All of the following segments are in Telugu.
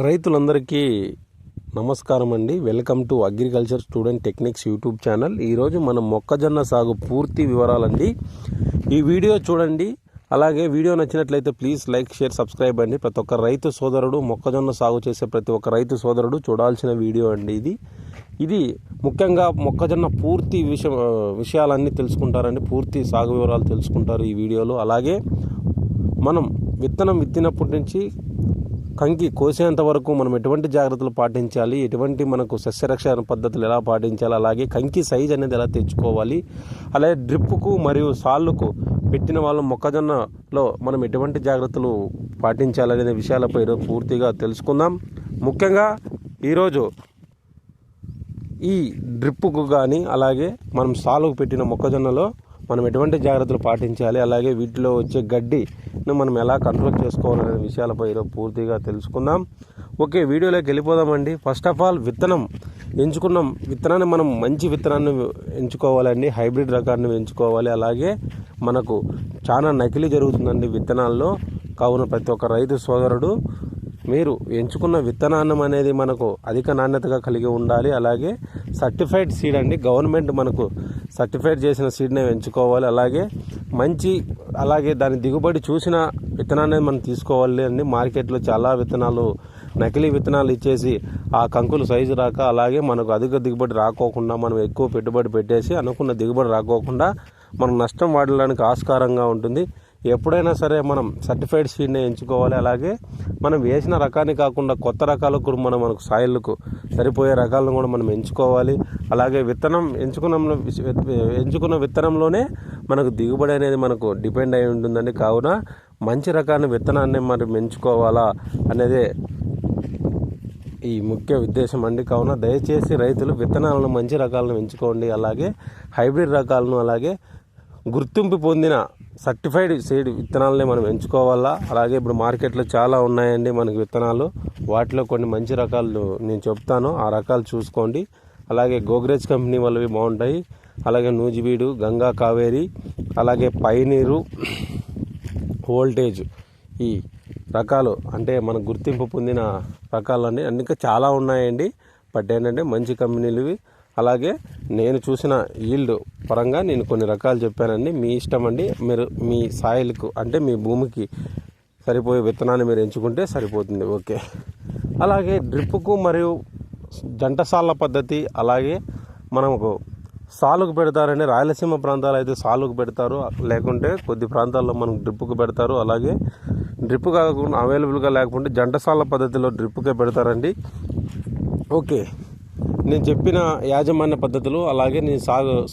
రైతులందరికీ నమస్కారం అండి. Welcome to agriculture student techniques YouTube channel. ఈరోజు మనం మొక్కజొన్న సాగు పూర్తి వివరాలండి. ఈ వీడియో చూడండి. అలాగే వీడియో నచ్చినట్లయితే ప్లీజ్ లైక్, షేర్, సబ్స్క్రైబ్ అండి. ప్రతి ఒక్క రైతు సోదరుడు, మొక్కజొన్న సాగు చేసే ప్రతి ఒక్క రైతు సోదరుడు చూడాల్సిన వీడియో అండి ఇది ముఖ్యంగా మొక్కజొన్న పూర్తి విషయాలన్నీ తెలుసుకుంటారండి. పూర్తి సాగు వివరాలు తెలుసుకుంటారు ఈ వీడియోలో. అలాగే మనం విత్తనం విత్తినప్పటి నుంచి కంకి కోసేంత వరకు మనం ఎటువంటి జాగ్రత్తలు పాటించాలి, ఎటువంటి మనకు సస్యరక్షణ పద్ధతులు ఎలా పాటించాలి, అలాగే కంకి సైజ్ అనేది ఎలా తెచ్చుకోవాలి, అలాగే డ్రిప్పుకు మరియు సాళ్ళకు పెట్టిన వాళ్ళు మొక్కజొన్నలో మనం ఎటువంటి జాగ్రత్తలు పాటించాలనే విషయాలపై పూర్తిగా తెలుసుకుందాం. ముఖ్యంగా ఈరోజు ఈ డ్రిప్పుకు కానీ అలాగే మనం సాలుకు పెట్టిన మొక్కజొన్నలో మనం ఎటువంటి జాగ్రత్తలు పాటించాలి, అలాగే వీటిలో వచ్చే గడ్డిని మనం ఎలా కంట్రోల్ చేసుకోవాలనే విషయాలపై పూర్తిగా తెలుసుకుందాం. ఓకే, వీడియోలోకి వెళ్ళిపోదామండి. ఫస్ట్ ఆఫ్ ఆల్ ఎంచుకున్నాం విత్తనాన్ని మనం మంచి విత్తనాన్ని ఎంచుకోవాలండి. హైబ్రిడ్ రకాన్ని ఎంచుకోవాలి. అలాగే మనకు చాలా నకిలీ జరుగుతుందండి విత్తనాల్లో. కావున ప్రతి ఒక్క రైతు సోదరుడు మీరు ఎంచుకున్న విత్తనాన్నం అనేది మనకు అధిక నాణ్యతగా కలిగి ఉండాలి. అలాగే సర్టిఫైడ్ సీడ్ అండి, గవర్నమెంట్ మనకు సర్టిఫైడ్ చేసిన సీడ్నే ఎంచుకోవాలి. అలాగే దాని దిగుబడి చూసిన విత్తనాన్ని మనం తీసుకోవాలి అండి. మార్కెట్లో చాలా విత్తనాలు నకిలీ విత్తనాలు ఇచ్చేసి ఆ కంకులు సైజు రాక, అలాగే మనకు అధిక దిగుబడి రాకోకుండా, మనం ఎక్కువ పెట్టుబడి పెట్టేసి అనుకున్న దిగుబడి రాకోకుండా మనం నష్టం వాడడానికి ఆస్కారంగా ఉంటుంది. ఎప్పుడైనా సరే మనం సర్టిఫైడ్ సీడ్ని ఎంచుకోవాలి. అలాగే మనం వేసిన రకాన్ని కాకుండా కొత్త రకాలకు మనకు సాయిల్కు సరిపోయే రకాలను కూడా మనం ఎంచుకోవాలి. అలాగే ఎంచుకున్న విత్తనంలోనే మనకు దిగుబడి అనేది మనకు డిపెండ్ అయి ఉంటుందండి. కావున మంచి రకాన్ని విత్తనాన్ని మనం ఎంచుకోవాలా అనేది ఈ ముఖ్య ఉద్దేశం అండి. కావున దయచేసి రైతులు విత్తనాలను మంచి రకాలను ఎంచుకోండి. అలాగే హైబ్రిడ్ రకాలను, అలాగే గుర్తింపు పొందిన సర్టిఫైడ్ సీడ్ విత్తనాలనే మనం ఎంచుకోవాలా. అలాగే ఇప్పుడు మార్కెట్లో చాలా ఉన్నాయండి మనకి విత్తనాలు. వాటిలో కొన్ని మంచి రకాలు నేను చెప్తాను, ఆ రకాలు చూసుకోండి. అలాగే గోగ్రేజ్ కంపెనీ వాళ్ళవి బాగుంటాయి. అలాగే నూజివీడు, గంగా కావేరి, అలాగే పైనీరు, వోల్టేజ్, ఈ రకాలు అంటే మన గుర్తింపు పొందిన రకాలు అండి. ఇంకా చాలా ఉన్నాయండి. బట్ ఏంటంటే మంచి కంపెనీలు ఇవి. అలాగే నేను చూసిన ఈల్డ్ పరంగా నేను కొన్ని రకాలు చెప్పానండి. మీ ఇష్టం అండి. మీరు మీ సాయిల్కు అంటే మీ భూమికి సరిపోయే విత్తనాన్ని మీరు ఎంచుకుంటే సరిపోతుంది. ఓకే, అలాగే డ్రిప్పుకు మరియు జంటసాళ్ళ పద్ధతి, అలాగే మనకు సాలుకు పెడతారండి. రాయలసీమ ప్రాంతాలు అయితే సాలుకు పెడతారు, లేకుంటే కొద్ది ప్రాంతాల్లో మనకు డ్రిప్పుకు పెడతారు. అలాగే డ్రిప్పు కాకుండా అవైలబుల్గా లేకుంటే జంటసాళ్ళ పద్ధతిలో డ్రిప్పుకే పెడతారండి. ఓకే, నేను చెప్పిన యాజమాన్య పద్ధతులు, అలాగే నేను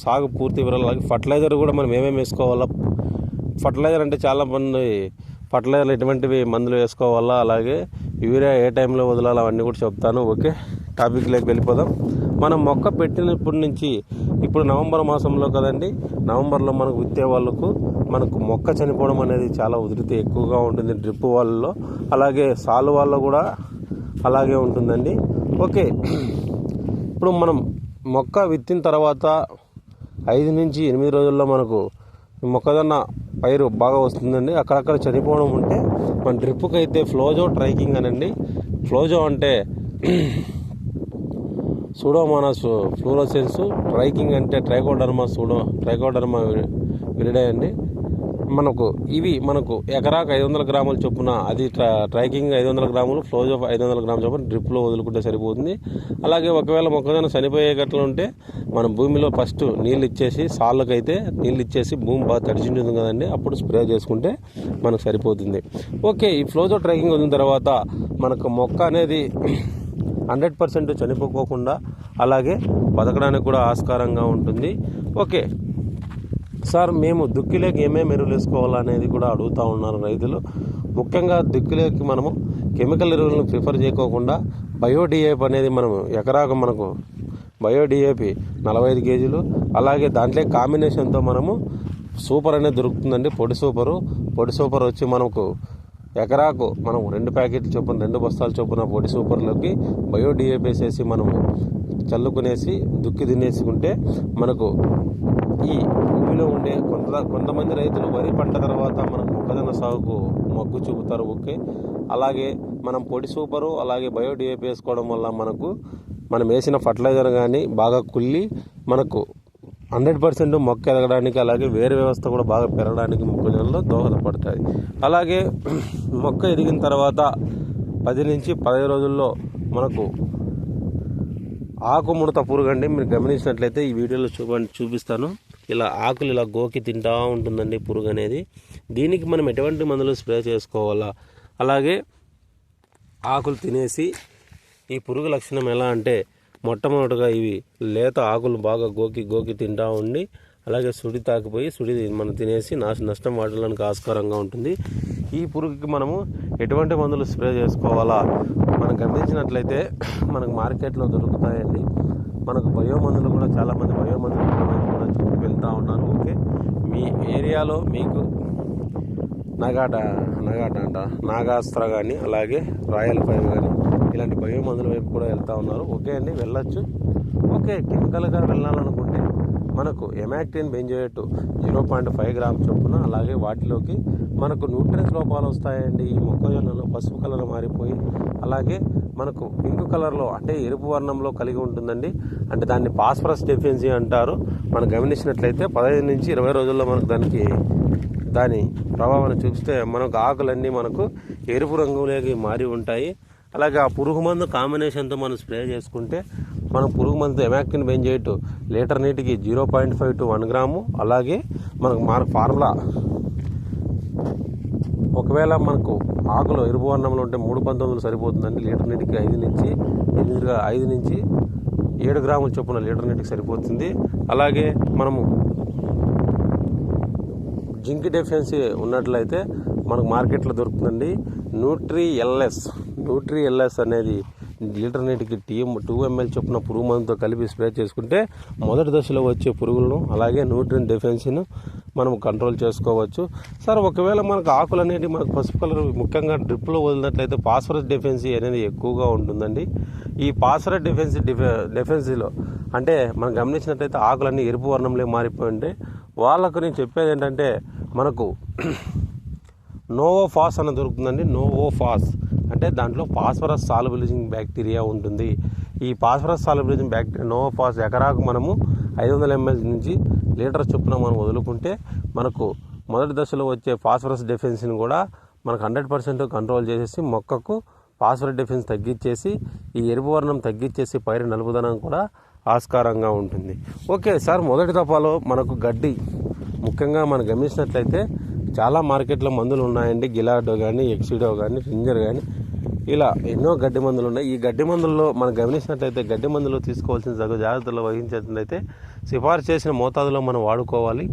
సాగు పూర్తి వివరాలు, అలాగే ఫర్టిలైజర్ కూడా మనం ఏమేమి వేసుకోవాలా, ఫర్టిలైజర్ అంటే చాలా మంది ఫర్టిలైజర్లు ఎటువంటివి మందులు వేసుకోవాలా, అలాగే యూరియా ఏ టైంలో వదలాలి, అవన్నీ కూడా చెప్తాను. ఓకే, టాపిక్లోకి వెళ్ళిపోదాం. మనం మొక్క పెట్టినప్పటి నుంచి ఇప్పుడు నవంబర్ మాసంలో కదండి, నవంబర్లో మనకు విత్తే వాళ్ళకు మనకు మొక్క చనిపోవడం అనేది చాలా ఉధృతి ఎక్కువగా ఉంటుంది డ్రిప్ వాళ్ళలో. అలాగే సాలు వాళ్ళలో కూడా అలాగే ఉంటుందండి. ఓకే, ఇప్పుడు మనం మొక్క విత్తిన తర్వాత 5 నుంచి 8 రోజుల్లో మనకు మొక్కజొన్న పైరు బాగా వస్తుందండి. అక్కడక్కడ చనిపోవడం ఉంటే మన డ్రిప్పుకి అయితే ఫ్లోజో ట్రైకింగ్ అనండి. ఫ్లోజో అంటే సూడోమోనాస్ ఫ్లూరోసెన్స్, ట్రైకింగ్ అంటే ట్రైకోడర్మా విరిడే అండి. మనకు ఎకరాకు 500 గ్రాముల చొప్పున, అది ట్రైకింగ్ 500 గ్రాములు, ఫ్లోజో 500 గ్రాముల చొప్పున డ్రిప్లో వదులుకుంటే సరిపోతుంది. అలాగే ఒకవేళ మొక్కజొన్న చనిపోయే గట్ల ఉంటే మనం భూమిలో ఫస్ట్ నీళ్ళు ఇచ్చేసి, సాళ్ళకైతే నీళ్ళు ఇచ్చేసి భూమి బాగా తడిచింటుంది కదండి, అప్పుడు స్ప్రే చేసుకుంటే మనకు సరిపోతుంది. ఓకే, ఈ ఫ్లోజో ట్రైకింగ్ వదిలిన తర్వాత మనకు మొక్క అనేది 100% చనిపోకోకుండా అలాగే బతకడానికి కూడా ఆస్కారంగా ఉంటుంది. ఓకే సార్, మేము దుక్కిలోకి ఏమేమి ఎరువులు వేసుకోవాలనేది కూడా అడుగుతూ ఉన్నారు రైతులు. ముఖ్యంగా దుక్కిలోకి మనము కెమికల్ ఎరువులను ప్రిఫర్ చేయకోకుండా బయోడిఏపి అనేది ఎకరాకు మనకు బయోడిఏపి 45 కేజీలు, అలాగే దాంట్లో కాంబినేషన్తో మనము సూపర్ అనేది దొరుకుతుందండి. పొడి సూపర్ వచ్చి మనకు ఎకరాకు మనం 2 ప్యాకెట్లు చొప్పున, 2 బస్తాల చొప్పున పొడి సూపర్లోకి బయోడిఏపి వేసేసి మనము చల్లుకునేసి దుక్కి తినేసుకుంటే మనకు ఈ భూమిలో ఉండే కొంతమంది రైతులు వరి పంట తర్వాత మనం మొక్కజొన్న సాగుకు మొగ్గు చూపుతారు. ఓకే, అలాగే మనం పొడి సూపరు అలాగే బయో డిఏపి వేసుకోవడం వల్ల మనం వేసిన ఫర్టిలైజర్ కానీ బాగా కుళ్ళి మనకు 100% మొక్క ఎదగడానికి అలాగే వేరు వ్యవస్థ కూడా బాగా పెరగడానికి మొక్కజొన్నలో దోహదపడతాయి. అలాగే మొక్క ఎదిగిన తర్వాత 10 నుంచి 15 రోజుల్లో మనకు ఆకుముడత పురుగు అండి. మీరు గమనించినట్లయితే ఈ వీడియోలో చూపిస్తాను. ఇలా ఆకులు ఇలా గోకి తింటూ ఉంటుందండి పురుగు అనేది. దీనికి మనం ఎటువంటి మందులు స్ప్రే చేసుకోవాలా, అలాగే ఆకులు తినేసి ఈ పురుగు లక్షణం ఎలా అంటే మొట్టమొదటిగా ఇవి లేత ఆకులు బాగా గోకి తింటూ ఉండి అలాగే సుడి తాకిపోయి సుడి మనం తినేసి నష్టం వాడడానికి ఆస్కారంగా ఉంటుంది. ఈ పురుగుకి మనము ఎటువంటి మందులు స్ప్రే చేసుకోవాలా మనం గమనించినట్లయితే మనకు మార్కెట్లో దొరుకుతాయండి. మనకు బయో మందులు కూడా చాలామంది బయో మందులు కూడా చూపి వెళ్తూ ఉన్నారు. ఓకే, మీ ఏరియాలో మీకు నాగాస్త్ర కానీ అలాగే రాయల్ 5 కానీ ఇలాంటి బయో మందుల వైపు కూడా వెళ్తూ ఉన్నారు. ఓకే అండి, వెళ్ళొచ్చు. ఓకే, కెమికల్గా వెళ్ళాలనుకుంటే మనకు ఎమాక్టిన్ బెంజోయేట్ 0.5 గ్రామ్ చొప్పున, అలాగే వాటిలోకి మనకు న్యూట్రియన్స్ లోపాలు వస్తాయండి. ఈ మొక్కజొన్నలో పసుపు కలర్ మారిపోయి అలాగే మనకు పింక్ కలర్లో అంటే ఎరుపు వర్ణంలో కలిగి ఉంటుందండి. అంటే దాన్ని ఫాస్ఫరస్ డెఫిషియన్సీ అంటారు. మనం గమనించినట్లయితే 15 నుంచి 20 రోజుల్లో మనకు దాని ప్రభావాన్ని చూపిస్తే మనకు ఆకులన్నీ మనకు ఎరుపు రంగులోకి మారి ఉంటాయి. అలాగే ఆ పురుగు మందు కాంబినేషన్తో మనం స్ప్రే చేసుకుంటే మనం పురుగు మందు ఎమాక్టిన్ బెంజోయేట్ లీటర్ నీటికి 0.5 to 1 గ్రాము, అలాగే మనకు ఫార్ములా ఒకవేళ మనకు ఆకులు ఎరుపు వర్ణంలో ఉంటే 3/19 సరిపోతుందండి. లీటర్ నీటికి 5 నుంచి 7 గ్రాముల చొప్పున లీటర్ నీటికి సరిపోతుంది. అలాగే మనము జింక్ డెఫిషియన్సీ ఉన్నట్లయితే మనకు మార్కెట్లో దొరుకుతుందండి న్యూట్రీ ఎల్ఎస్ అనేది లీటర్ నీటికి 2 ml చొప్పున పురుగు మందుతో కలిపి స్ప్రే చేసుకుంటే మొదటి దశలో వచ్చే పురుగులను అలాగే న్యూట్రియన్ డెఫిషియన్సీను మనం కంట్రోల్ చేసుకోవచ్చు. సార్, ఒకవేళ మనకు ఆకులు అనేవి మనకు పసుపు కలర్ ముఖ్యంగా డ్రిప్లో వదిలినట్లయితే ఫాస్ఫరస్ డెఫిషియన్సీ అనేది ఎక్కువగా ఉంటుందండి. ఈ ఫాస్ఫరస్ డెఫిషియన్సీలో అంటే మనం గమనించినట్లయితే ఆకులన్నీ ఎరుపు వర్ణంలో మారిపోయి ఉంటాయి. వాళ్ళకు నేను చెప్పేది ఏంటంటే మనకు నోవోఫాస్ అని దొరుకుతుందండి. నోవోఫాస్ అంటే దాంట్లో ఫాస్ఫరస్ సాల్యుబిలైజింగ్ బ్యాక్టీరియా ఉంటుంది. ఈ ఫాస్ఫరస్ సాల్యుబిలైజింగ్ బ్యాక్టీరియా నోవోఫాస్ ఎకరాకు మనము 500 ml నుంచి లీటర్ చొప్పున మనం వదులుకుంటే మనకు మొదటి దశలో వచ్చే ఫాస్ఫరస్ డెఫిషియన్సీని కూడా మనకు 100% కంట్రోల్ చేసేసి మొక్కకు ఫాస్ఫరస్ డెఫిషియన్సీ తగ్గించేసి ఈ ఎరుపు వర్ణం తగ్గించేసి పైరు నలుపుదనం కూడా ఆస్కారంగా ఉంటుంది. ఓకే సార్, మొదటి దఫాలో మనకు గడ్డి ముఖ్యంగా మనం గమనించినట్లయితే చాలా మార్కెట్లో మందులు ఉన్నాయండి. గిలాడో కానీ ఎక్సిడో కానీ రింజర్ కానీ ఇలా ఎన్నో గడ్డి మందులు ఉన్నాయి. ఈ గడ్డి మందుల్లో మనం గమనించినట్లయితే గడ్డి మందులు తీసుకోవాల్సిన జాగ్రత్తలు వహించినట్లయితే సిఫార్సు చేసిన మోతాదులో మనం వాడుకోవాలి.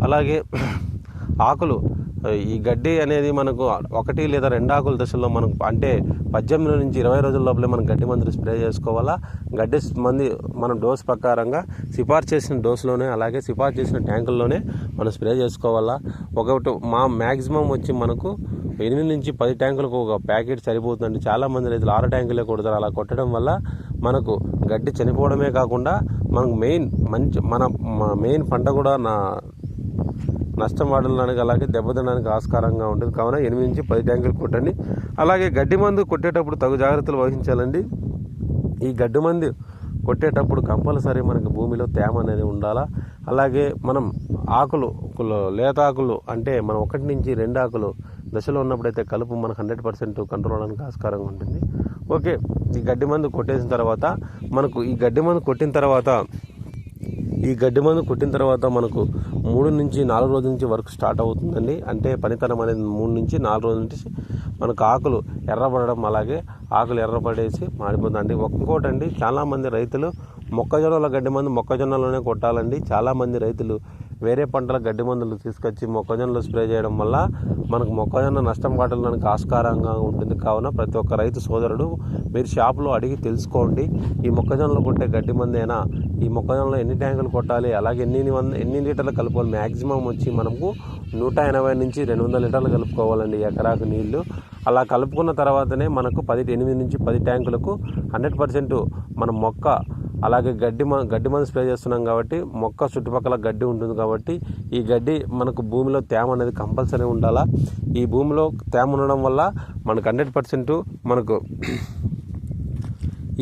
అలాగే ఆకులు ఈ గడ్డి అనేది మనకు 1 లేదా 2 ఆకుల దశల్లో మనకు అంటే 18 నుంచి 20 రోజుల లోపలే మనం గడ్డి మందులు స్ప్రే చేసుకోవాలా. గడ్డి మంది మనం డోస్ ప్రకారంగా సిఫార్సు చేసిన డోస్లోనే అలాగే సిఫార్సు చేసిన ట్యాంకుల్లోనే మనం స్ప్రే చేసుకోవాలా. మ్యాక్సిమం వచ్చి మనకు 8 నుంచి 10 ట్యాంకులకు ఒక ప్యాకెట్ సరిపోతుందండి. చాలామంది రైతులు 6 ట్యాంకులే కొడతారు. అలా కొట్టడం వల్ల మనకు గడ్డి చనిపోవడమే కాకుండా మనకు మెయిన్ పంట కూడా నష్టం వాడడానికి అలాగే దెబ్బతినడానికి ఆస్కారంగా ఉంటుంది. కావున 8 నుంచి 10 ట్యాంకులు కొట్టండి. అలాగే గడ్డి మందు కొట్టేటప్పుడు తగు జాగ్రత్తలు వహించాలండి. ఈ గడ్డి మందు కొట్టేటప్పుడు కంపల్సరీ మనకు భూమిలో తేమ అనేది ఉండాలా. అలాగే మనం లేత ఆకులు అంటే మనం 1 నుంచి 2 ఆకులు దశలో ఉన్నప్పుడైతే కలుపు మనకు 100% కంట్రోల్ అవడానికి ఆస్కారంగా ఉంటుంది. ఓకే, ఈ గడ్డి మందు కొట్టేసిన తర్వాత మనకు ఈ గడ్డి మందు కొట్టిన తర్వాత మనకు 3 నుంచి 4 రోజుల నుంచి వర్క్ స్టార్ట్ అవుతుందండి. అంటే పనితనం అనేది 3 నుంచి 4 రోజుల నుంచి మనకు ఆకులు ఎర్రబడడం అలాగే ఆకులు ఎర్రపడేసి మారిపోతుందండి. ఇంకోటండి, చాలామంది రైతులు మొక్కజొన్నల గడ్డి మందు మొక్కజొన్నలోనే కొట్టాలండి. చాలామంది రైతులు వేరే పంటల గడ్డి మందులు తీసుకొచ్చి మొక్కజొన్నలు స్ప్రే చేయడం వల్ల మనకు మొక్కజొన్న నష్టం వాటిల్లడానికి ఆస్కారంగా ఉంటుంది. కావున ప్రతి ఒక్క రైతు సోదరుడు మీరు షాపులో అడిగి తెలుసుకోండి. ఈ మొక్కజొన్నలో కొట్టే గడ్డి మందేనా, ఈ మొక్కజొన్నలో ఎన్ని ట్యాంకులు కొట్టాలి, అలాగే ఎన్ని లీటర్లు కలుపుకోవాలి. మ్యాక్సిమం వచ్చి మనకు 180 నుంచి 200 లీటర్లు కలుపుకోవాలండి ఎకరాకు నీళ్లు. అలా కలుపుకున్న తర్వాతనే మనకు 8 నుంచి 10 ట్యాంకులకు 100% మన మొక్క అలాగే గడ్డి మందు స్ప్రే చేస్తున్నాం కాబట్టి మొక్క చుట్టుపక్కల గడ్డి ఉంటుంది కాబట్టి ఈ గడ్డి మనకు భూమిలో తేమ అనేది కంపల్సరీ ఉండాలా. ఈ భూమిలో తేమ ఉండడం వల్ల మనకు 100% మనకు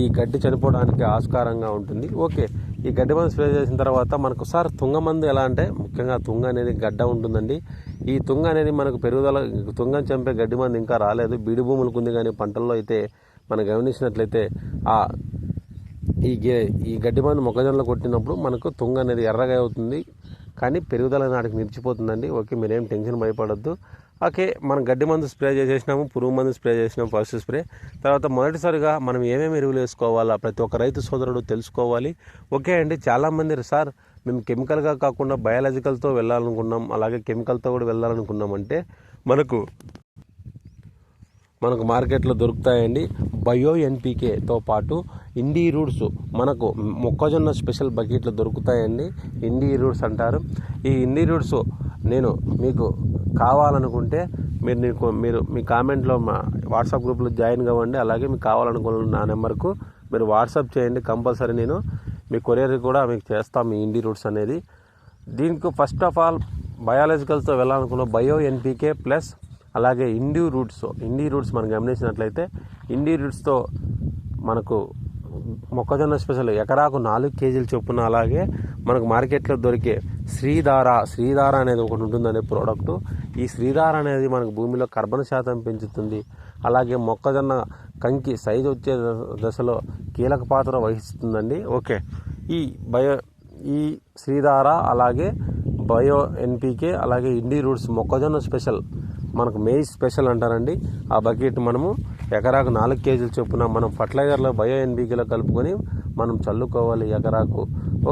ఈ గడ్డి చనిపోవడానికి ఆస్కారంగా ఉంటుంది. ఓకే, ఈ గడ్డి మందు స్ప్రే చేసిన తర్వాత మనకు సార్ తుంగ మందు ఎలా అంటే ముఖ్యంగా తుంగ అనేది గడ్డ ఉంటుందండి. ఈ తుంగ అనేది మనకు పెరుగుదల తుంగని చంపే గడ్డి మందు ఇంకా రాలేదు, బీడు భూములకు ఉంది. కానీ పంటల్లో అయితే మనం గమనించినట్లయితే ఈ గడ్డి మందు మొక్కజొన్నలో కొట్టినప్పుడు మనకు తుంగ అనేది ఎర్రగా అవుతుంది, కానీ పెరుగుదల నాటికి నిలిచిపోతుందండి. ఓకే, మీరేం టెన్షన్ భయపడొద్దు. ఓకే, మనం గడ్డి మందు స్ప్రే చేసేసినాము, పురుగు మందు స్ప్రే చేసినాము ఫస్ట్ స్ప్రే. తర్వాత మొదటిసారిగా మనం ఏమేమి ఎరువులు వేసుకోవాలా ప్రతి ఒక్క రైతు సోదరుడు తెలుసుకోవాలి. ఓకే అండి, చాలామంది సార్ మేము కెమికల్గా కాకుండా బయాలజికల్తో వెళ్ళాలనుకున్నాం, అలాగే కెమికల్తో కూడా వెళ్ళాలనుకున్నాం అంటే మనకు మార్కెట్లో దొరుకుతాయండి. బయో ఎన్పీకేతో పాటు ఇండీ రూట్స్ మనకు మొక్కజొన్న స్పెషల్ బకెట్లు దొరుకుతాయండి. ఇండీ రూట్స్ అంటారు. ఈ ఇండీ రూట్స్ నేను మీకు కావాలనుకుంటే మీరు మీ కామెంట్లో మా వాట్సాప్ గ్రూప్లో జాయిన్ కావండి. అలాగే మీకు కావాలనుకున్న నా నెంబర్కు మీరు వాట్సాప్ చేయండి. కంపల్సరీ నేను మీ కొరియర్ కూడా మీకు చేస్తాం ఈ ఇండీ రూట్స్ అనేది. దీనికి ఫస్ట్ ఆఫ్ ఆల్ బయాలజికల్తో వెళ్ళాలనుకున్న బయో ఎన్పీకే ప్లస్ అలాగే ఇండీ రూట్స్ మనం గమనించినట్లయితే ఇండీ రూట్స్తో మనకు మొక్కజొన్న స్పెషల్ ఎకరాకు 4 కేజీలు చొప్పున, అలాగే మనకు మార్కెట్లో దొరికే శ్రీధార అనేది ఒకటి ఉంటుందనే ప్రోడక్టు. ఈ శ్రీధార అనేది మనకు భూమిలో కార్బన్ శాతం పెంచుతుంది, అలాగే మొక్కజొన్న కంకి సైజు వచ్చే దశలో కీలక పాత్ర వహిస్తుందండి. ఓకే, ఈ శ్రీధార అలాగే బయో ఎన్పీకే అలాగే ఇండీ రూట్స్ మొక్కజొన్న స్పెషల్ మనకు మెయిస్ స్పెషల్ అంటారండి. ఆ బకెట్ మనము ఎకరాకు 4 కేజీలు చొప్పున మనం ఫర్టిలైజర్లో బయో ఎన్పీకేలో కలుపుకొని మనం చల్లుకోవాలి ఎకరాకు.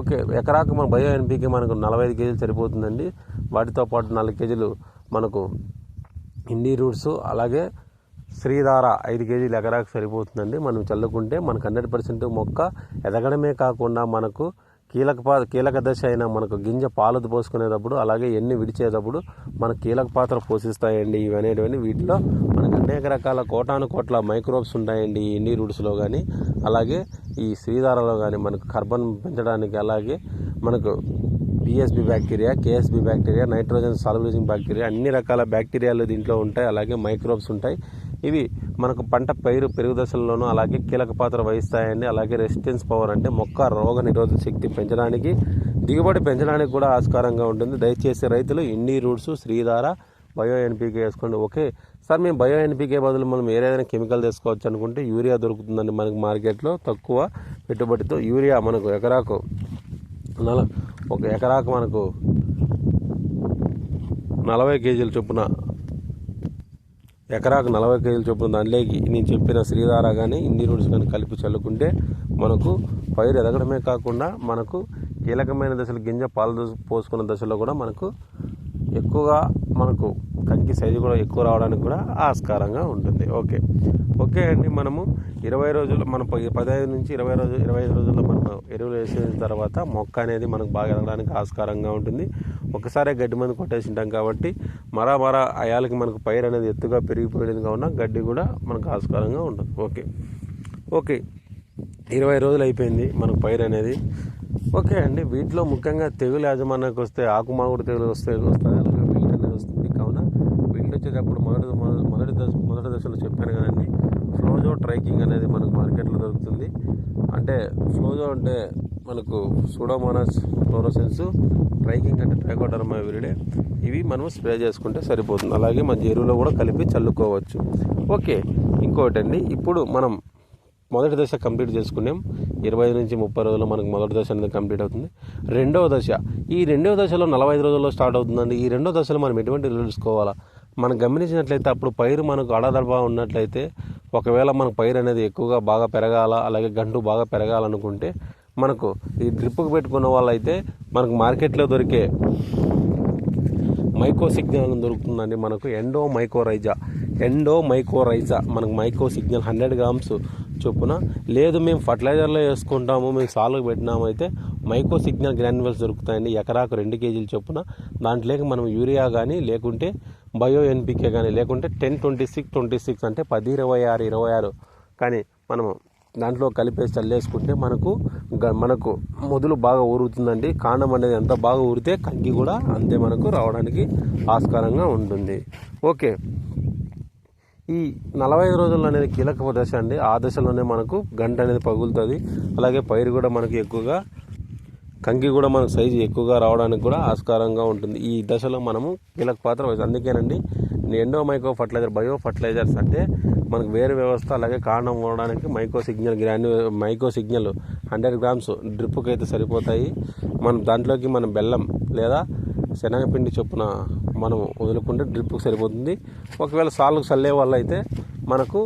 ఓకే, ఎకరాకు మన బయో ఎన్పీకే మనకు 45 కేజీలు సరిపోతుందండి. వాటితో పాటు 4 కేజీలు మనకు ఇండీ రూట్స్ అలాగే శ్రీధార 5 కేజీలు ఎకరాకు సరిపోతుందండి. మనం చల్లుకుంటే మనకు 100% మొక్క ఎదగడమే కాకుండా మనకు కీలక దశ అయినా మనకు గింజ పాలు పోసుకునేటప్పుడు అలాగే ఎన్ని విడిచేటప్పుడు మనకు కీలక పాత్ర పోషిస్తాయండి. ఇవనేటివన్నీ వీటిలో మనకు అనేక రకాల కోట్ల మైక్రోబ్స్ ఉంటాయండి ఈ ఇండీ రూట్స్లో కానీ అలాగే ఈ శ్రీధారలో కానీ మనకు కార్బన్ పెంచడానికి, అలాగే మనకు PSB bacteria, KSB bacteria, nitrogen solubilising bacteria, అన్ని రకాల బ్యాక్టీరియాలు దీంట్లో ఉంటాయి. అలాగే మైక్రోబ్స్ ఉంటాయి. ఇవి మనకు పంట పెరుగు దశల్లోనూ అలాగే కీలక పాత్ర వహిస్తాయండి. అలాగే రెసిస్టెన్స్ పవర్ అంటే మొక్క రోగ నిరోధక శక్తి పెంచడానికి, దిగుబడి పెంచడానికి కూడా ఆస్కారంగా ఉంటుంది. దయచేసి రైతులు ఇండీ రూట్స్, శ్రీధార, బయో ఎన్పీకే వేసుకోండి. ఓకే సార్, మేము బయో ఎన్పీకే బదులు మనం ఏదైనా కెమికల్ తీసుకోవచ్చు అనుకుంటే యూరియా దొరుకుతుందండి మనకు మార్కెట్లో తక్కువ పెట్టుబడితో. యూరియా మనకు ఎకరాకు మనకు 40 కేజీల చొప్పున దాంట్లోకి నేను చెప్పిన శ్రీధార కానీ ఇండీ రూట్స్ కానీ కలిపి చల్లుకుంటే మనకు పైరు ఎదగడమే కాకుండా మనకు కీలకమైన దశలు గింజ పాలు పోసుకున్న దశలో కూడా మనకు ఎక్కువగా మనకు కంకి సైజు కూడా ఎక్కువ రావడానికి కూడా ఆస్కారంగా ఉంటుంది. ఓకే అండి, మనము 20 రోజులు మనం 15 నుంచి 25 రోజుల్లో మనం ఎరువులు వేసిన తర్వాత మొక్క అనేది మనకు బాగా ఎదగడానికి ఆస్కారంగా ఉంటుంది. ఒకసారి గడ్డి మందు కొట్టేసి ఉంటాం కాబట్టి మరా అయాలకి మనకు పైరు అనేది ఎత్తుగా పెరిగిపోయేది కావున గడ్డి కూడా మనకు ఆస్కారంగా ఉంటుంది. ఓకే 20 రోజులు అయిపోయింది మనకు పైరు అనేది. ఓకే అండి, వీటిలో ముఖ్యంగా తెగులు యాజమాన్యానికి వస్తే ఆకుమాగుడు తెగులు వస్తాయి, అలాగే వీల్ట్ అనేది వస్తుంది. కావున వీల్ట్ వచ్చేటప్పుడు మొదటి దశలో చెప్పాను కదండి, ఫ్లోజో ట్రైకింగ్ అనేది మనకు మార్కెట్లో దొరుకుతుంది. అంటే ఫ్లోజో అంటే మనకు సూడోమోనాస్ ఫ్లోరోసెన్స్, ట్రైకింగ్ అంటే ట్రైకోడర్మా విరిడే. ఇవి మనం స్ప్రే చేసుకుంటే సరిపోతుంది. అలాగే మన ఎరువులో కూడా కలిపి చల్లుకోవచ్చు. ఓకే, ఇంకోటి అండి, ఇప్పుడు మనం మొదటి దశ కంప్లీట్ చేసుకున్నాం. 20 నుంచి 30 రోజుల్లో మనకు మొదటి దశ అనేది కంప్లీట్ అవుతుంది. ఈ రెండవ దశలో 45 రోజుల్లో స్టార్ట్ అవుతుందండి. ఈ రెండో దశలో మనం ఎటువంటి ఎరువులు తీసుకోవాలా మనం గమనించినట్లయితే అప్పుడు పైరు మనకు అడదడబా ఉన్నట్లయితే, ఒకవేళ మనకు పైరు అనేది ఎక్కువగా బాగా పెరగాల అలాగే గంటు బాగా పెరగాలనుకుంటే మనకు ఈ డ్రిప్కు పెట్టుకున్న వాళ్ళైతే మనకు మార్కెట్లో దొరికే మైకో సిగ్నల్ దొరుకుతుందండి. మనకు ఎండో మైకోరైజా మనకు మైకో సిగ్నల్ 100 గ్రామ్స్ చొప్పున. లేదు మేము ఫర్టిలైజర్లో వేసుకుంటాము, మేము సాలుకు పెట్టినామైతే మైకో సిగ్నల్ గ్రాన్యువల్స్ దొరుకుతాయండి ఎకరాకు 2 కేజీలు చొప్పున. దాంట్లోకి మనం యూరియా కానీ లేకుంటే బయో ఎన్పీకే కానీ లేకుంటే 10-26-26 అంటే 10-26-26 కానీ మనము దాంట్లో కలిపేసి చల్లేసుకుంటే మనకు మొదలు బాగా ఊరుతుందండి. కాండం అనేది ఎంత బాగా ఊరితే కంకి కూడా అంతే మనకు రావడానికి ఆస్కారంగా ఉంటుంది. ఓకే, ఈ 45 రోజులు అనేది కీలక దశ అండి. ఆ దశలోనే మనకు గంట అనేది పగులుతుంది. అలాగే పైరు కూడా మనకి ఎక్కువగా కంకి కూడా మనకు సైజు ఎక్కువగా రావడానికి కూడా ఆస్కారంగా ఉంటుంది. ఈ దశలో మనము కీలక పాత్ర వహిస్తాం. అందుకేనండి ఎండో మైక్రో ఫర్టిలైజర్, బయో ఫర్టిలైజర్స్ అంటే మనకు వేరే వ్యవస్థ, అలాగే కాండం ఉండడానికి మైక్రో సిగ్నల్ 100 గ్రామ్స్ డ్రిప్కి అయితే సరిపోతాయి. మనం దాంట్లోకి మనం బెల్లం లేదా శనగపిండి చొప్పున మనం వదులుకుంటే డ్రిప్కి సరిపోతుంది. ఒకవేళ సాళ్ళకు చల్లే వాళ్ళు అయితే మనకు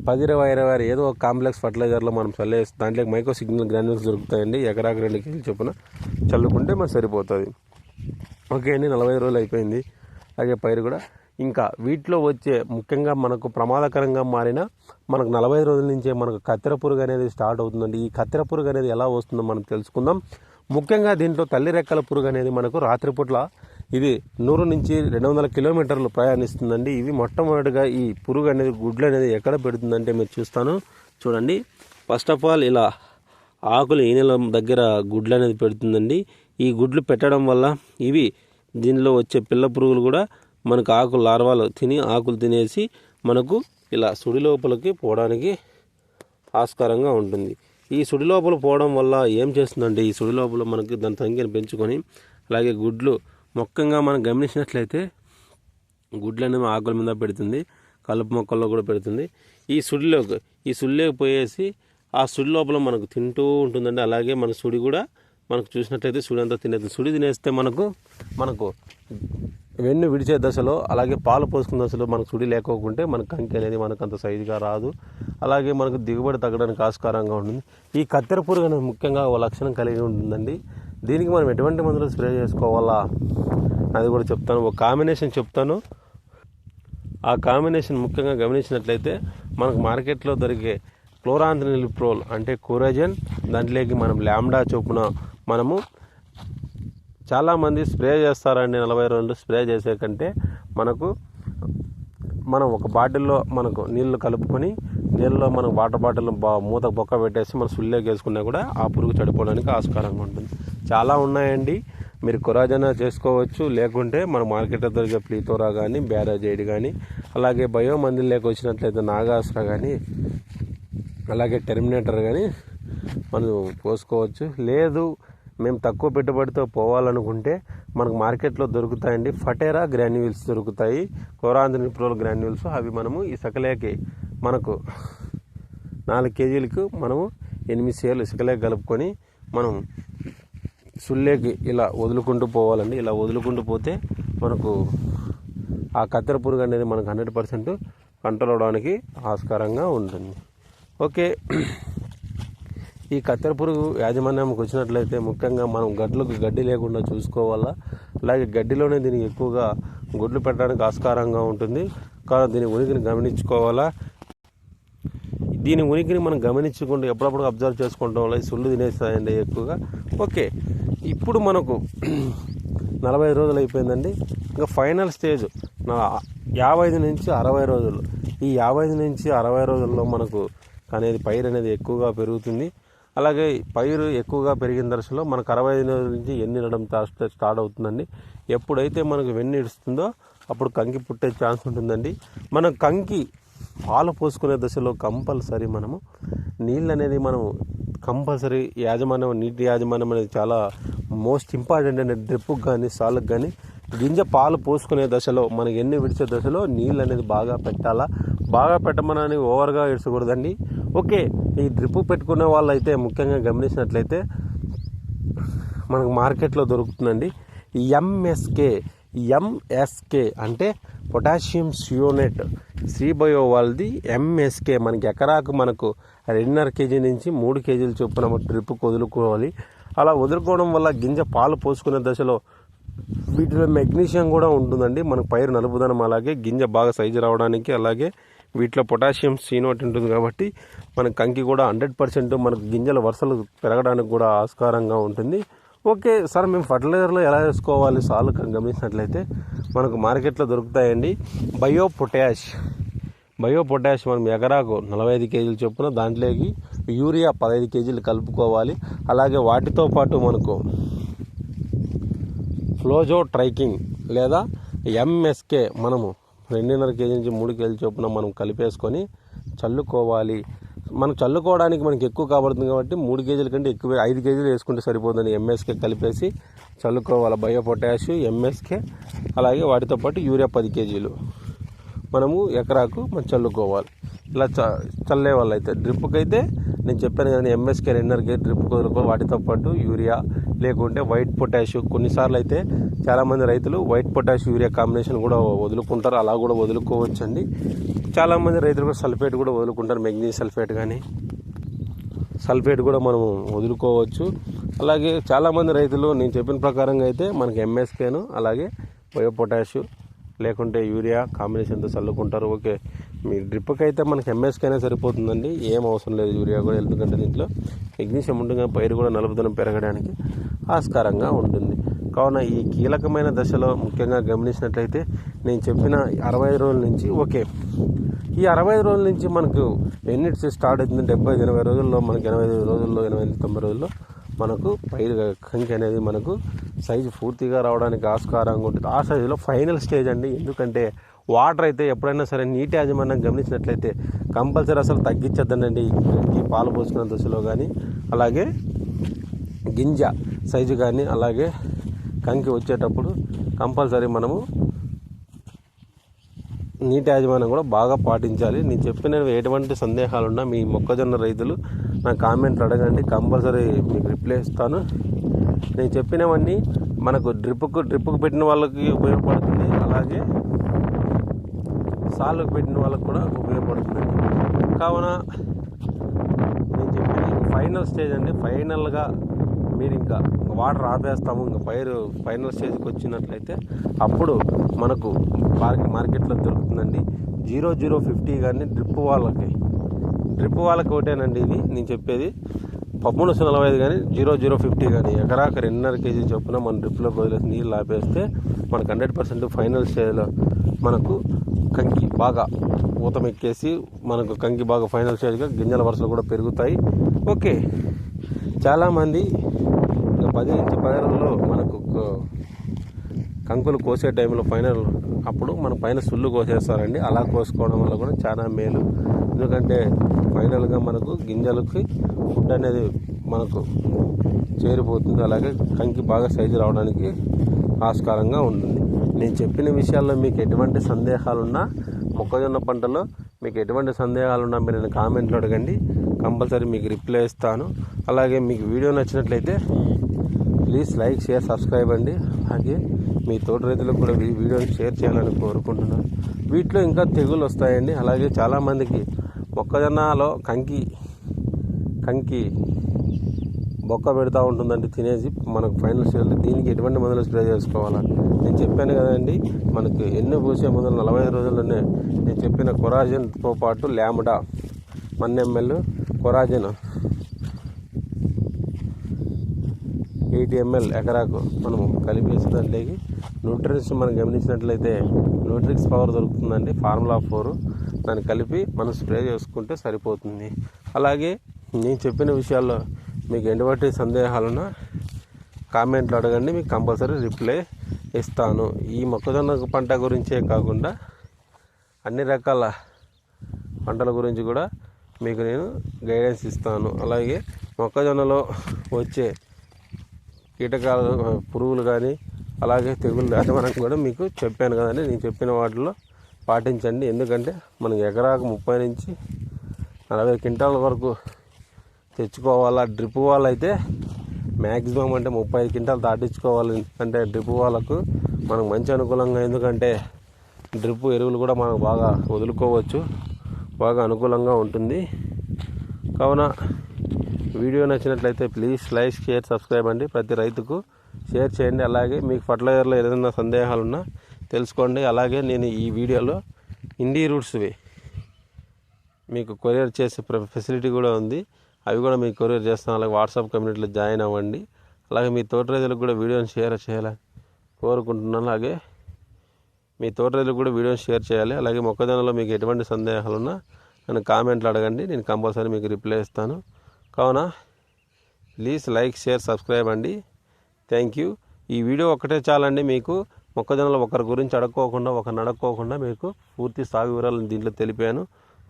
10-20 ఏదో ఒక కాంప్లెక్స్ ఫర్టిలైజర్లో మనం చల్లేసి దాంట్లోకి మైక్రో సిగ్నల్ గ్రాన్యూల్స్ దొరుకుతాయండి. ఎకరాకు 2 కేజీలు చొప్పున చల్లుకుంటే మనకు సరిపోతుంది. ఓకే అండి, 45 రోజులు అయిపోయింది. అలాగే పైరు కూడా ఇంకా వీటిలో వచ్చే ముఖ్యంగా మనకు ప్రమాదకరంగా మారిన మనకు 45 రోజుల నుంచే మనకు కత్తెర పురుగు అనేది స్టార్ట్ అవుతుందండి. ఈ కత్తెర పురుగు అనేది ఎలా వస్తుందో మనం తెలుసుకుందాం. ముఖ్యంగా దీంట్లో తల్లి రెక్కల పురుగు అనేది మనకు రాత్రిపూట్ల ఇది 100 నుంచి 200 కిలోమీటర్లు ప్రయాణిస్తుందండి. ఇవి మొట్టమొదటిగా ఈ పురుగు అనేది గుడ్లు అనేది ఎక్కడ పెడుతుందంటే మీరు చూడండి. ఫస్ట్ ఆఫ్ ఆల్ ఇలా ఆకులు ఈనెల దగ్గర గుడ్లు అనేది పెడుతుందండి. ఈ గుడ్లు పెట్టడం వల్ల ఇవి దీనిలో వచ్చే పిల్ల పురుగులు కూడా మనకు ఆకులు లార్వాలు తిని ఆకులు తినేసి మనకు ఇలా సుడి లోపలికి పోవడానికి ఆస్కారంగా ఉంటుంది. ఈ సుడి లోపల పోవడం వల్ల ఏం చేస్తుందంటే ఈ సుడి లోపల మనకి దాని సంఖ్యను పెంచుకొని అలాగే గుడ్లు ముఖ్యంగా మనం గమనించినట్లయితే గుడ్లు అనేవి ఆకుల మీద పెడుతుంది, కలుపు మొక్కల్లో కూడా పెడుతుంది. ఈ సుడిలోకి పోయేసి ఆ సుడి లోపల మనకు తింటూ ఉంటుందండి. అలాగే మన సుడి కూడా మనకు చూసినట్లయితే సుడి అంతా తినేది. సుడి తినేస్తే మనకు వెన్ను విడిచే దశలో అలాగే పాలు పోసుకున్న దశలో మనకు సుడి లేకోకుంటే మనకు కంకి అనేది మనకు అంత సైజుగా రాదు. అలాగే మనకు దిగుబడి తగ్గడానికి ఆస్కారంగా ఉంటుంది. ఈ కత్తెర పురుగు అనేది ముఖ్యంగా ఒక లక్షణం కలిగి ఉంటుందండి. దీనికి మనం ఎటువంటి మందులు స్ప్రే చేసుకోవాలా అది కూడా చెప్తాను. ఒక కాంబినేషన్ చెప్తాను. ఆ కాంబినేషన్ ముఖ్యంగా గమనించినట్లయితే మనకు మార్కెట్లో దొరికే క్లోరాంథ్రినిలిప్రోల్ అంటే కోరాజన్, దాంట్లోకి మనం లాంబ్డా చొప్పున మనము చాలామంది స్ప్రే చేస్తారండి. 40 రోజులు స్ప్రే చేసే కంటే మనం ఒక బాటిల్లో మనకు నీళ్లు కలుపుకొని నీళ్ళలో మనం వాటర్ బాటిల్ మూత బొక్క పెట్టేసి మనం సుల్లేకి వేసుకున్నా కూడా ఆ పురుగు చడిపోవడానికి ఆస్కారంగా ఉంటుంది. చాలా ఉన్నాయండి. మీరు కొరాజనా చేసుకోవచ్చు, లేకుంటే మన మార్కెట్లో దొరికే ప్లీతోరా కానీ బ్యారాజైడ్ కానీ అలాగే బయో మందులు లేక వచ్చినట్లయితే నాగాస్త్ర కానీ అలాగే టెర్మినేటర్ కానీ మనం పోసుకోవచ్చు. లేదు మేము తక్కువ పెట్టుబడితో పోవాలనుకుంటే మనకు మార్కెట్లో దొరుకుతాయండి. ఫటేరా గ్రాన్యూల్స్ దొరుకుతాయి, క్లోరాంథ్రినిలిప్రోల్ గ్రాన్యూల్స్. అవి మనము ఈ సకలేకి మనకు 4 కేజీలకు మనము 8 సేర్లు ఇసుకలేకి కలుపుకొని మనం సుల్లేకి ఇలా వదులుకుంటూ పోవాలండి. ఇలా వదులుకుంటూ పోతే మనకు ఆ కత్తెర పురుగు అనేది మనకు 100% కంట్రోల్ అవడానికి ఆస్కారంగా ఉంటుంది. ఓకే, ఈ కత్తెర పురుగు యాజమాన్యంకి వచ్చినట్లయితే ముఖ్యంగా మనం గడ్డి లేకుండా చూసుకోవాలా. అలాగే గడ్డిలోనే దీనికి ఎక్కువగా గుడ్లు పెట్టడానికి ఆస్కారంగా ఉంటుంది. కానీ దీని ఉనికిని గమనించుకోవాలా. దీని ఉనికిని మనం గమనించుకుంటూ ఎప్పుడప్పుడు అబ్జర్వ్ చేసుకుంటాం వల్ల సుళ్ళు తినేస్తాయండి ఎక్కువగా. ఓకే, ఇప్పుడు మనకు 45 రోజులు అయిపోయిందండి. ఇంకా ఫైనల్ స్టేజ్ 55 నుంచి 60 రోజులు. ఈ 55 నుంచి 60 రోజుల్లో మనకు అనేది పైరు అనేది ఎక్కువగా పెరుగుతుంది. అలాగే పైరు ఎక్కువగా పెరిగిన దశలో మనకు 65 రోజుల నుంచి ఎన్ని ఇడడం స్టార్ట్ అవుతుందండి. ఎప్పుడైతే మనకు వెన్ను ఇడుస్తుందో అప్పుడు కంకి పుట్టే ఛాన్స్ ఉంటుందండి. మనం కంకి పాలు పోసుకునే దశలో కంపల్సరీ మనము నీళ్ళు అనేది కంపల్సరీ నీటి యాజమాన్యం అనేది చాలా మోస్ట్ ఇంపార్టెంట్ అండి. డ్రిప్పుకి కానీ సాళ్ళకు కానీ గింజ పాలు పోసుకునే దశలో మనకి ఎన్ని విడిచే దశలో నీళ్ళు అనేది బాగా పెట్టాలా. బాగా పెట్టమని ఓవర్గా ఇడ్చకూడదండి. ఓకే, ఈ డ్రిప్పు పెట్టుకునే వాళ్ళు అయితే ముఖ్యంగా గమనించినట్లయితే మనకు మార్కెట్లో దొరుకుతుందండి ఎంఎస్కే అంటే పొటాషియం సియోనేట్. శ్రీబయో వాళ్ళది ఎంఎస్కే. మనకి ఎకరాకు మనకు 2.5 కేజీ నుంచి 3 కేజీలు చొప్పున డ్రిప్పుకు వదులుకోవాలి. అలా వదులుకోవడం వల్ల గింజ పాలు పోసుకునే దశలో వీటిలో మెగ్నీషియం కూడా ఉంటుందండి. మనకు పైరు నలుపుదనం అలాగే గింజ బాగా సైజు రావడానికి అలాగే వీటిలో పొటాషియం సియోనేట్ ఉంటుంది కాబట్టి మన కంకి కూడా 100% మనకు గింజల వరుసలు పెరగడానికి కూడా ఆస్కారంగా ఉంటుంది. ఓకే సార్, మేము ఫర్టిలైజర్లో ఎలా వేసుకోవాలి సార్లు గమనించినట్లయితే మనకు మార్కెట్లో దొరుకుతాయండి. బయో పొటాష్ బయో పొటాష్ మనం ఎకరాకు 45 కేజీలు చొప్పున దాంట్లోకి యూరియా 15 కేజీలు కలుపుకోవాలి. అలాగే వాటితో పాటు మనకు ఫ్లోజో ట్రైకింగ్ లేదా ఎంఎస్కే మనము 2.5 కేజీ నుంచి 3 కేజీల చొప్పున మనం కలిపేసుకొని చల్లుకోవాలి. మనం చల్లుకోవడానికి మనకి ఎక్కువ కాబడుతుంది కాబట్టి 3 కేజీల కంటే ఎక్కువ 5 కేజీలు వేసుకుంటే సరిపోతుంది. ఎంఎస్కే కలిపేసి చల్లుకోవాలి. బయో పొటాష్, ఎంఎస్కే, అలాగే వాటితో పాటు యూరియా 10 కేజీలు మనము ఎకరాకు మనం చల్లుకోవాలి. ఇలా చల్లే వాళ్ళు అయితే డ్రిప్కి అయితే నేను చెప్పాను కదా, ఎంఎస్కే 2.5 కేజీ డ్రిప్ వదులుకోవాలి. వాటితో పాటు యూరియా లేకుంటే వైట్ పొటాష్. కొన్నిసార్లు అయితే చాలామంది రైతులు వైట్ పొటాష్ యూరియా కాంబినేషన్ కూడా వదులుకుంటారు. అలా కూడా వదులుకోవచ్చండి. చాలామంది రైతులు కూడా సల్ఫేట్ కూడా వదులుకుంటారు. మెగ్నీషియం సల్ఫేట్ కానీ సల్ఫేట్ కూడా మనం వదులుకోవచ్చు. అలాగే చాలామంది రైతులు నేను చెప్పిన ప్రకారంగా అయితే మనకి ఎంఎస్కేను అలాగే బయో పొటాష్ లేకుంటే యూరియా కాంబినేషన్తో చల్లుకుంటారు. ఓకే, మీ డ్రిప్కి అయితే మనకి ఎంఎస్కైనా సరిపోతుందండి, ఏం అవసరం లేదు యూరియా కూడా. ఎందుకంటే దీంట్లో మెగ్నీషియం ఉంటుంది, పైరు కూడా నలుపుదనం పెరగడానికి ఆస్కారంగా ఉంటుంది. కావున ఈ కీలకమైన దశలో ముఖ్యంగా గమనించినట్లయితే నేను చెప్పిన 65 రోజుల నుంచి ఓకే, ఈ 65 రోజుల నుంచి మనకు ఎన్నిట్స్ స్టార్ట్ అవుతుంది. 70-80 రోజుల్లో మనకి 85 రోజుల్లో 80-90 రోజుల్లో మనకు పైరు కంకి అనేది మనకు సైజు పూర్తిగా రావడానికి ఆస్కారంగా ఉంటుంది. ఆ సైజులో ఫైనల్ స్టేజ్ అండి. ఎందుకంటే వాటర్ అయితే ఎప్పుడైనా సరే నీటి యాజమాన్యం గమనించినట్లయితే కంపల్సరీ అసలు తగ్గించద్దండి. ఈ పాలు పోసుకున్న దశలో కానీ అలాగే గింజ సైజు కానీ అలాగే కంకి వచ్చేటప్పుడు కంపల్సరీ మనము నీటి యాజమాన్యం కూడా బాగా పాటించాలి. నేను చెప్పిన ఎటువంటి సందేహాలున్నా మీ మొక్కజొన్న రైతులు నా కామెంట్లు అడగండి, కంపల్సరీ మీకు రిప్లై ఇస్తాను. నేను చెప్పినవన్నీ మనకు డ్రిప్పుకు పెట్టిన వాళ్ళకి ఉపయోగపడుతుంది, అలాగే సాళ్ళకు పెట్టిన వాళ్ళకి కూడా ఉపయోగపడుతుంది. కావున నేను చెప్పిన ఫైనల్ స్టేజ్ అండి. ఫైనల్గా మీరు ఇంకా వాటర్ ఆపేస్తాము, ఇంకా పైరు ఫైనల్ స్టేజ్కి వచ్చినట్లయితే అప్పుడు మనకు మార్కెట్లో దొరుకుతుందండి 0050 కానీ డ్రిప్ వాళ్ళకి ఒకటేనండి ఇది నేను చెప్పేది. 1345 కానీ 0050 కానీ ఎకరాకు 2.5 కేజీ చొప్పున మన డ్రిప్లో వదిలేసి నీళ్ళు ఆపేస్తే మనకు 100% ఫైనల్ స్టేజ్లో మనకు కంకి బాగా ఊతమెక్కేసి మనకు కంకి బాగా ఫైనల్ స్టేజ్గా గింజల వరుసలు కూడా పెరుగుతాయి. ఓకే, చాలామంది 10 నుంచి 10 రోజుల్లో మనకు కంకులు కోసే టైంలో ఫైనల్ అప్పుడు మన పైన సుళ్ళు కోసేస్తారండి. అలా కోసుకోవడం వల్ల కూడా చాలా మేలు. ఎందుకంటే ఫైనల్గా మనకు గింజలకి ఫుడ్ అనేది మనకు చేరిపోతుంది. అలాగే కంకి బాగా సైజు రావడానికి ఆస్కారంగా ఉంటుంది. నేను చెప్పిన విషయాల్లో మీకు ఎటువంటి సందేహాలున్నా, మొక్కజొన్న పంటలో మీకు ఎటువంటి సందేహాలున్నా మీరు నేను కామెంట్లో అడగండి, కంపల్సరీ మీకు రిప్లై ఇస్తాను. అలాగే మీకు వీడియో నచ్చినట్లయితే ప్లీజ్ లైక్, షేర్, సబ్స్క్రైబ్ అండి. అలాగే మీ తోటి రైతులకు కూడా వీడియోని షేర్ చేయాలని కోరుకుంటున్నాను. వీటిలో ఇంకా తెగులు వస్తాయండి. అలాగే చాలామందికి మొక్కజొన్నలో కంకి బొక్క పెడతా ఉంటుందండి తినేసి మనకు ఫైనల్ స్టేజ్లో. దీనికి ఎటువంటి మందులు స్ప్రే చేసుకోవాలా నేను చెప్పాను కదండి. మనకు ఎన్ని పూసే మందులు 45 రోజుల్లోనే నేను చెప్పిన కొరాజిన్తో పాటు ల్యామ్డా 1 ml, కొరాజిన్ 80 ml ఎకరాకు మనము కలిపేసి దాంట్లోకి న్యూట్రియంట్స్ మనం గమనించినట్లయితే న్యూట్రిక్స్ పవర్ దొరుకుతుందండి, ఫార్ములా 4, దాన్ని కలిపి మనం స్ప్రే చేసుకుంటే సరిపోతుంది. అలాగే నేను చెప్పిన విషయాల్లో మీకు ఎటువంటి సందేహాలున్నా కామెంట్లు అడగండి, మీకు కంపల్సరీ రిప్లై ఇస్తాను. ఈ మొక్కజొన్న పంట గురించే కాకుండా అన్ని రకాల పంటల గురించి కూడా మీకు నేను గైడెన్స్ ఇస్తాను. అలాగే మొక్కజొన్నలో వచ్చే కీటకాలు, పురుగులు కానీ అలాగే తెగుళ్ళు యాజమాన్యం కూడా మీకు చెప్పాను కదండి. నేను చెప్పిన వాటిలో పాటించండి. ఎందుకంటే మనకి ఎకరాకు 30 నుంచి 40 క్వింటాల వరకు తెచ్చుకోవాలా. డ్రిప్ వాళ్ళైతే మ్యాక్సిమం అంటే 35 క్వింటాలు దాటించుకోవాలి. అంటే డ్రిప్ వాళ్ళకు మనకు మంచి అనుకూలంగా, ఎందుకంటే డ్రిప్ ఎరువులు కూడా మనకు బాగా వదులుకోవచ్చు, బాగా అనుకూలంగా ఉంటుంది. కావున వీడియో నచ్చినట్లయితే ప్లీజ్ లైక్, షేర్, సబ్స్క్రైబ్ అండి. ప్రతి రైతుకు షేర్ చేయండి. అలాగే మీకు ఫర్టిలైజర్లో ఏదైనా సందేహాలున్నా తెలుసుకోండి. అలాగే నేను ఈ వీడియోలో ఇండి రూట్స్వి మీకు కొరియర్ చేసే ఫెసిలిటీ కూడా ఉంది, అవి కూడా మీకు కొరియర్ చేస్తాను. అలాగే వాట్సాప్ కమ్యూనిటీలో జాయిన్ అవ్వండి. అలాగే మీ తోటి రైతులకు కూడా వీడియోని షేర్ చేయాలని కోరుకుంటున్నాను. అలాగే మీ తోట రైతులకు కూడా వీడియో షేర్ చేయాలి. అలాగే మొక్కజొన్నలో మీకు ఎటువంటి సందేహాలున్నా నన్ను కామెంట్లు అడగండి, నేను కంపల్సరీ మీకు రిప్లై ఇస్తాను. కావున ప్లీజ్ లైక్, షేర్, సబ్స్క్రైబ్ అండి. Thank you. ఈ వీడియో ఒక్కటే చాలండి. మీకు మొక్కజొన్నలో ఒకరి గురించి నడక్కోకుండా మీకు పూర్తి సాగు వివరాలను దీంట్లో తెలిపాను.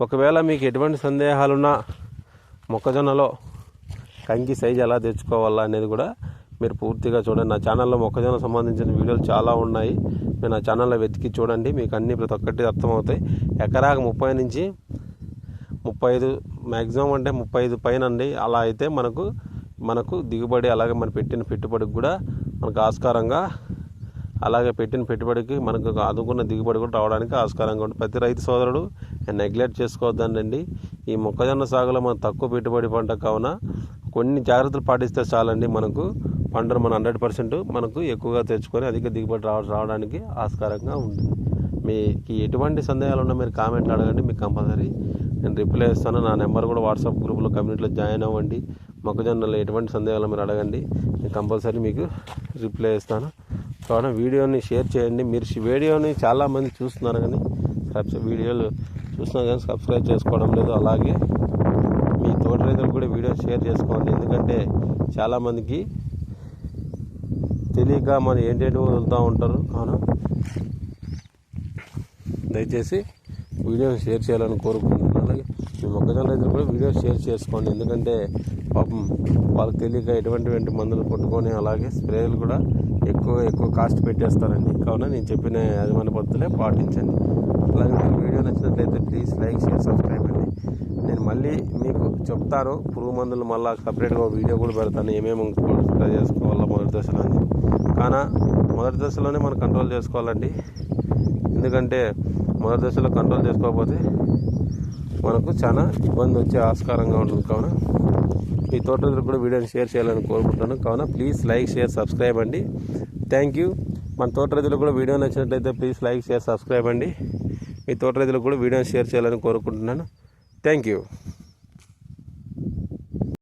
ఒకవేళ మీకు ఎటువంటి సందేహాలున్నా మొక్కజొన్నలో కంకి సైజు ఎలా తెచ్చుకోవాలా అనేది కూడా మీరు పూర్తిగా చూడండి. నా ఛానల్లో మొక్కజొన్న సంబంధించిన వీడియోలు చాలా ఉన్నాయి. మీరు నా ఛానల్లో వెతికి చూడండి, మీకు అన్ని ప్రతి ఒక్కటి అర్థమవుతాయి. ఎకరాకు 30 నుంచి 35 మ్యాక్సిమం అంటే 35 పైన అండి. అలా అయితే మనకు దిగుబడి, అలాగే మనం పెట్టిన పెట్టుబడికి కూడా మనకు ఆస్కారంగా, అలాగే పెట్టిన పెట్టుబడికి మనకు అనుకున్న దిగుబడి కూడా రావడానికి ఆస్కారంగా ఉంటుంది. ప్రతి రైతు సోదరుడు నెగ్లెక్ట్ చేసుకోవద్దండి. ఈ మొక్కజొన్న సాగులో మనం తక్కువ పెట్టుబడి పంట కావున కొన్ని జాగ్రత్తలు పాటిస్తే చాలండి. మనకు పంటను 100% మనకు ఎక్కువగా తెచ్చుకొని అధిక దిగుబడి రావడానికి ఆస్కారంగా ఉంటుంది. మీకు ఎటువంటి సందేహాలు ఉన్నా మీరు కామెంట్లు అడగండి, మీకు కంపల్సరీ నేను రిప్లై ఇస్తాను. నా నెంబర్ కూడా వాట్సాప్ గ్రూప్లో కమ్యూనిటీలో జాయిన్ అవ్వండి. మొక్కజొన్నలో ఎటువంటి సందేహాలు మీరు అడగండి, నేను కంపల్సరీ మీకు రిప్లై ఇస్తాను. కావున వీడియోని షేర్ చేయండి. మీరు వీడియోని చాలామంది చూస్తున్నారు కానీ వీడియోలు చూస్తున్నారు కానీ సబ్స్క్రైబ్ చేసుకోవడం లేదు. అలాగే మీ తోట రైతులు కూడా వీడియో షేర్ చేసుకోండి. ఎందుకంటే చాలామందికి తెలియక మనం ఏంటంటే వదులుతూ ఉంటారు. కావున దయచేసి వీడియోని షేర్ చేయాలని కోరుకుంటున్నాను. అలాగే మీ మొక్కజొన్న రైతులు కూడా వీడియో షేర్ చేసుకోండి. ఎందుకంటే పాపం వాళ్ళకి తెలియక ఎటువంటి మందులు కొట్టుకొని అలాగే స్ప్రేలు కూడా ఎక్కువ కాస్ట్ పెట్టేస్తారండి. కావున నేను చెప్పిన యాజమాన్య పద్ధతులే పాటించండి. అలాగే మీకు వీడియో నచ్చినట్లయితే ప్లీజ్ లైక్, షేర్, సబ్స్క్రైబ్ అండి. నేను మళ్ళీ మీకు చెప్తాను, పురుగు మందులు మళ్ళీ సపరేట్గా వీడియో కూడా పెడతాను, ఏమేమి స్ప్రే చేసుకోవాలో మొదటి దశలో అని. కానీ మొదటి దశలోనే మనం కంట్రోల్ చేసుకోవాలండి. ఎందుకంటే మొదటి దశలో కంట్రోల్ చేసుకోకపోతే మనకు చాలా ఇబ్బంది వచ్చే ఆస్కారంగా ఉంటుంది. కావున మీ తోట రైతులకు కూడా వీడియోని షేర్ చేయాలని కోరుకుంటున్నాను. కావున ప్లీజ్ లైక్, షేర్, సబ్స్క్రైబ్ అండి. Thank you. మన తోట రైతులకు కూడా వీడియో నచ్చినట్లయితే ప్లీజ్ లైక్, షేర్, సబ్స్క్రైబ్ అండి. మీ తోట రైతులకు కూడా వీడియోని షేర్ చేయాలని కోరుకుంటున్నాను. Thank you.